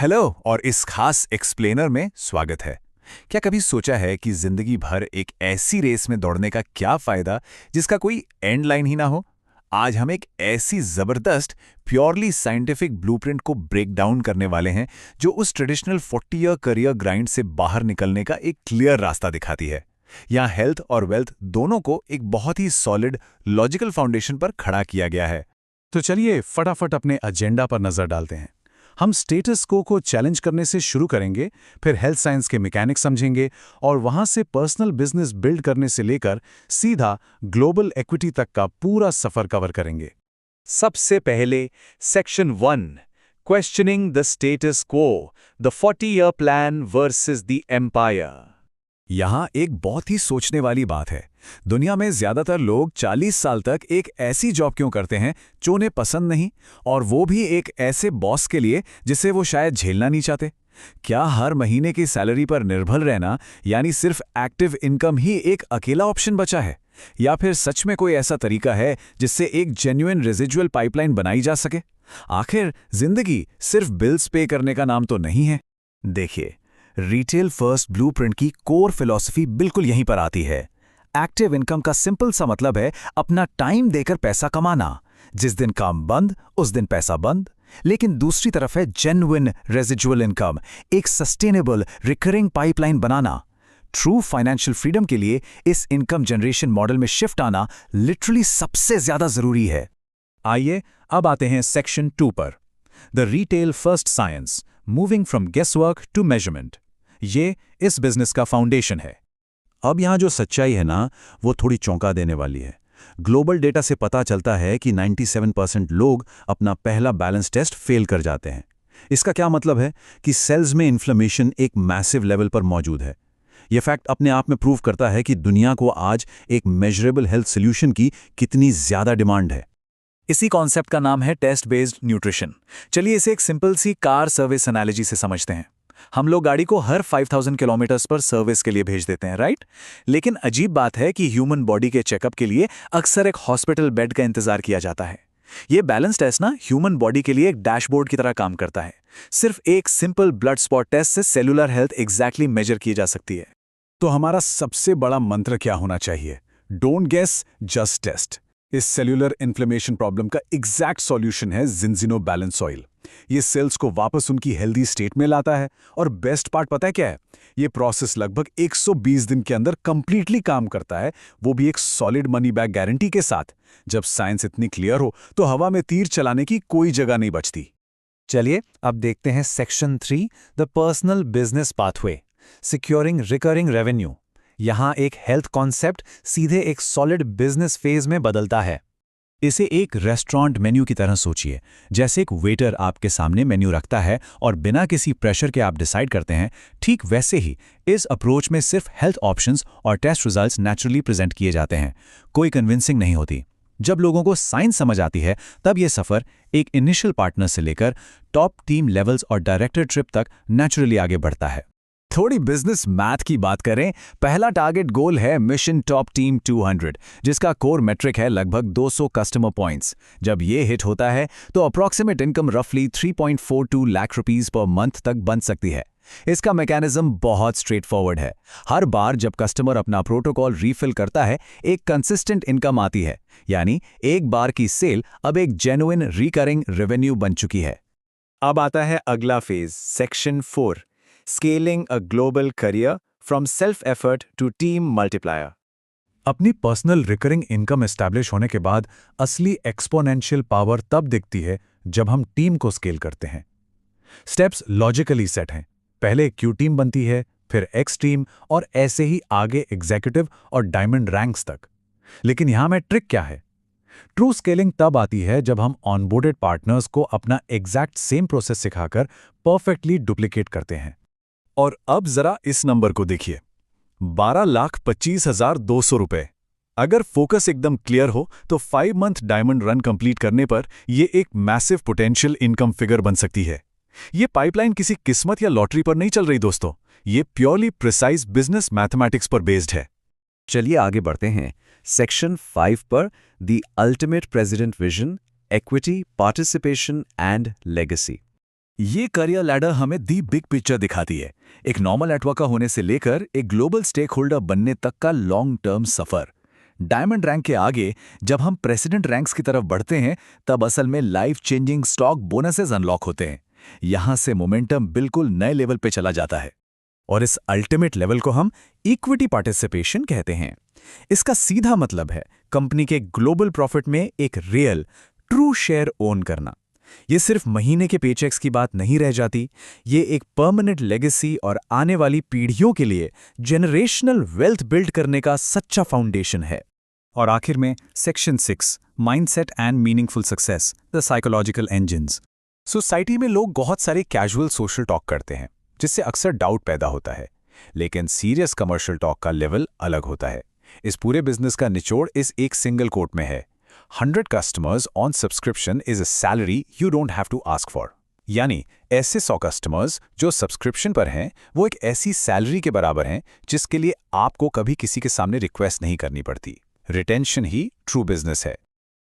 Hello और इस खास एक्सप्लेनर में स्वागत है। क्या कभी सोचा है कि जिंदगी भर एक ऐसी रेस में दौड़ने का क्या फायदा जिसका कोई एंड लाइन ही ना हो? आज हम एक ऐसी जबरदस्त प्योरली साइंटिफिक ब्लूप्रिंट को ब्रेक डाउन करने वाले हैं जो उस ट्रेडिशनल 40 ईयर करियर ग्राइंड से बाहर निकलने का एक क्लियर रास्ता दिखाती है। यहाँ हेल्थ और वेल्थ दोनों को एक बहुत ही सॉलिड लॉजिकल फाउंडेशन पर खड़ा किया गया है। तो चलिए फटाफट अपने एजेंडा पर नजर डालते हैं। हम स्टेटस को चैलेंज करने से शुरू करेंगे, फिर हेल्थ साइंस के मैकेनिक्स समझेंगे और वहां से पर्सनल बिजनेस बिल्ड करने से लेकर सीधा ग्लोबल इक्विटी तक का पूरा सफर कवर करेंगे। सबसे पहले section 1 questioning the status quo, the 40-year plan versus the empire. यहाँ एक बहुत ही सोचने वाली बात है। दुनिया में ज्यादातर लोग 40 साल तक एक ऐसी जॉब क्यों करते हैं जो उन्हें पसंद नहीं, और वो भी एक ऐसे बॉस के लिए जिसे वो शायद झेलना नहीं चाहते? क्या हर महीने की सैलरी पर निर्भर रहना यानी सिर्फ एक्टिव इनकम ही एक अकेला ऑप्शन बचा है, या फिर सच में कोई ऐसा तरीका है जिससे एक जेन्युइन रेजिजुअल पाइपलाइन बनाई जा सके? आखिर जिंदगी सिर्फ बिल्स पे करने का नाम तो नहीं है। देखिए, रिटेल फर्स्ट ब्लूप्रिंट की कोर फिलॉसफी बिल्कुल यहीं पर आती है। एक्टिव इनकम का सिंपल सा मतलब है अपना टाइम देकर पैसा कमाना। जिस दिन काम बंद उस दिन पैसा बंद। लेकिन दूसरी तरफ है जेन्युइन रेजिजुअल इनकम, एक सस्टेनेबल रिकरिंग पाइपलाइन बनाना। ट्रू फाइनेंशियल फ्रीडम के लिए इस इनकम जनरेशन मॉडल में शिफ्ट आना लिटरली सबसे ज्यादा जरूरी है। आइए अब आते हैं सेक्शन 2 पर, the retail first science, moving from guesswork to measurement. ये इस बिजनेस का फाउंडेशन है। अब यहाँ जो सच्चाई है ना, वो थोड़ी चौंका देने वाली है। ग्लोबल डेटा से पता चलता है कि 97% लोग अपना पहला बैलेंस टेस्ट फेल कर जाते हैं। इसका क्या मतलब है कि सेल्स में इन्फ्लेमेशन एक मैसिव लेवल पर मौजूद है। यह फैक्ट अपने आप में प्रूव करता है कि दुनिया को आज एक मेजरेबल हेल्थ सोल्यूशन की कितनी ज्यादा डिमांड है। इसी कॉन्सेप्ट का नाम है टेस्ट बेस्ड न्यूट्रिशन। चलिए इसे एक सिंपल सी कार सर्विस एनालॉजी से समझते हैं। हम लोग गाड़ी को हर 5000 किलोमीटर्स पर सर्विस के लिए भेज देते हैं, राइट? लेकिन अजीब बात है कि ह्यूमन बॉडी के चेकअप के लिए अक्सर एक हॉस्पिटल बेड का इंतजार किया जाता है। ये बैलेंस टेस्ट ना ह्यूमन बॉडी के लिए एक डैशबोर्ड की तरह काम करता है। सिर्फ एक सिंपल ब्लड स्पॉट टेस्ट से सेलुलर हेल्थ एग्जैक्टली मेजर की जा सकती है। तो हमारा सबसे बड़ा मंत्र क्या होना चाहिए? Don't guess, just test. इस सेल्यूलर इन्फ्लेमेशन प्रॉब्लम का एग्जैक्ट सॉल्यूशन है जिंजिनो बैलेंस ऑयल। ये सेल्स को वापस उनकी हेल्दी स्टेट में लाता है, और बेस्ट पार्ट पता है क्या है? ये प्रोसेस लगभग 120 दिन के अंदर कंप्लीटली काम करता है, वो भी एक सॉलिड मनी बैक गारंटी के साथ। जब साइंस इतनी क्लियर हो तो हवा में तीर चलाने की कोई जगह नहीं बचती। चलिए अब देखते हैं section 3, the personal business pathway, securing recurring revenue. यहाँ एक हेल्थ कॉन्सेप्ट सीधे एक सॉलिड बिजनेस फेज में बदलता है। इसे एक रेस्टोरेंट मेन्यू की तरह सोचिए। जैसे एक वेटर आपके सामने मेन्यू रखता है और बिना किसी प्रेशर के आप डिसाइड करते हैं, ठीक वैसे ही इस अप्रोच में सिर्फ हेल्थ ऑप्शंस और टेस्ट रिजल्ट्स नेचुरली प्रेजेंट किए जाते हैं। कोई कन्विंसिंग नहीं होती। जब लोगों को साइंस समझ आती है तब यह सफर एक इनिशियल पार्टनर से लेकर टॉप टीम लेवल्स और डायरेक्टर ट्रिप तक नेचुरली आगे बढ़ता है। थोड़ी बिजनेस मैथ की बात करें। पहला टारगेट गोल है मिशन टॉप टीम 200, जिसका कोर मेट्रिक है लगभग 200 कस्टमर पॉइंट्स। जब ये हिट होता है तो अप्रॉक्सीमेट इनकम रफली 3.42 लाख रुपीस पर मंथ तक बन सकती है। इसका मैकेनिज्म बहुत स्ट्रेट फॉरवर्ड है। हर बार जब कस्टमर अपना प्रोटोकॉल रीफिल करता है, एक कंसिस्टेंट इनकम आती है, यानी एक बार की सेल अब एक जेन्युइन रिकरिंग रेवेन्यू बन चुकी है। अब आता है अगला phase, section 4, scaling a global career from self effort to team multiplier. अपनी पर्सनल रिकरिंग इनकम एस्टैब्लिश होने के बाद असली एक्सपोनेंशियल पावर तब दिखती है जब हम टीम को स्केल करते हैं। स्टेप्स लॉजिकली सेट हैं। पहले क्यू टीम बनती है, फिर एक्स टीम, और ऐसे ही आगे एग्जीक्यूटिव और डायमंड रैंक्स तक। लेकिन यहां में ट्रिक क्या है? ट्रू स्केलिंग तब आती है जब हम ऑनबोर्डेड पार्टनर्स को अपना एग्जैक्ट सेम प्रोसेस सिखाकर परफेक्टली डुप्लीकेट करते हैं। और अब जरा इस नंबर को देखिए, 12,25,200 रुपए। अगर फोकस एकदम क्लियर हो तो 5 मंथ डायमंड रन कंप्लीट करने पर यह एक मैसिव पोटेंशियल इनकम फिगर बन सकती है। ये पाइपलाइन किसी किस्मत या लॉटरी पर नहीं चल रही दोस्तों, ये प्योरली प्रिसाइज बिजनेस मैथमेटिक्स पर बेस्ड है। चलिए आगे बढ़ते हैं सेक्शन 5 पर, the ultimate president vision, equity, participation and legacy. ये करियर लैडर हमें दी बिग पिक्चर दिखाती है, एक नॉर्मल नेटवर्कर होने से लेकर एक ग्लोबल स्टेक होल्डर बनने तक का लॉन्ग टर्म सफर। डायमंड रैंक के आगे जब हम प्रेसिडेंट रैंक्स की तरफ बढ़ते हैं, तब असल में life changing stock bonuses unlock होते हैं। यहां से मोमेंटम बिल्कुल नए लेवल पे चला जाता है। और इस अल्टीमेट लेवल को हम इक्विटी पार्टिसिपेशन कहते हैं। इसका सीधा मतलब है कंपनी के ग्लोबल प्रॉफिट में एक रियल ट्रू शेयर ओन करना। ये सिर्फ महीने के पेचेक्स की बात नहीं रह जाती, ये एक परमानेंट लेगेसी और आने वाली पीढ़ियों के लिए जेनरेशनल वेल्थ बिल्ड करने का सच्चा फाउंडेशन है। और आखिर में section 6, mindset and meaningful success, the psychological engines. Society में लोग बहुत सारे कैजुअल सोशल टॉक करते हैं, जिससे अक्सर डाउट पैदा होता है, लेकिन सीरियस कमर्शियल टॉक का लेवल अलग होता है। इस पूरे बिजनेस का निचोड़ इस एक सिंगल कोट में है, 100 customers on subscription is a salary you don't have to ask for। यानी ऐसे 100 कस्टमर्स जो सब्सक्रिप्शन पर हैं, वो एक ऐसी सैलरी के बराबर हैं जिसके लिए आपको कभी किसी के सामने रिक्वेस्ट नहीं करनी पड़ती। रिटेंशन ही ट्रू बिजनेस है।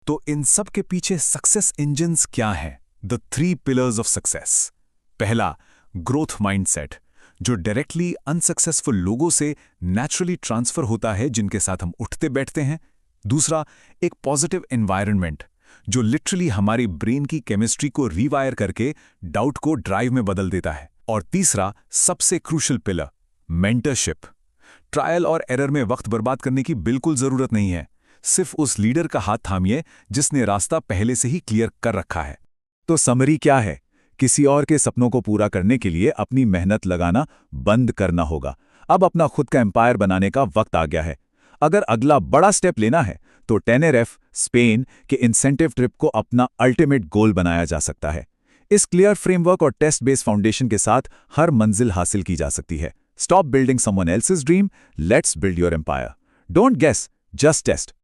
तो इन सब के पीछे सक्सेस इंजन्स क्या हैं? The 3 pillars of success. पहला, ग्रोथ माइंडसेट, जो डायरेक्टली अनसक्सेसफुल लोगों से नेचुरली ट्रांसफर होता है, जिनके साथ हम उठते बैठते हैं। दूसरा, एक पॉजिटिव एनवायरनमेंट, जो लिटरली हमारी ब्रेन की केमिस्ट्री को रीवायर करके डाउट को ड्राइव में बदल देता है। और तीसरा, सबसे क्रूशियल पिलर, मेंटरशिप। ट्रायल और एरर में वक्त बर्बाद करने की बिल्कुल जरूरत नहीं है, सिर्फ उस लीडर का हाथ थामिए जिसने रास्ता पहले से ही क्लियर कर रखा है। तो समरी क्या है? किसी और के सपनों को पूरा करने के लिए अपनी मेहनत लगाना बंद करना होगा। अब अपना खुद का एम्पायर बनाने का वक्त आ गया है। अगर अगला बड़ा स्टेप लेना है तो टेनेरिफ, स्पेन के इंसेंटिव ट्रिप को अपना अल्टीमेट गोल बनाया जा सकता है। इस क्लियर फ्रेमवर्क और टेस्ट बेस्ड फाउंडेशन के साथ हर मंजिल हासिल की जा सकती है। Stop building someone else's dream, let's build your empire. Don't guess, just test.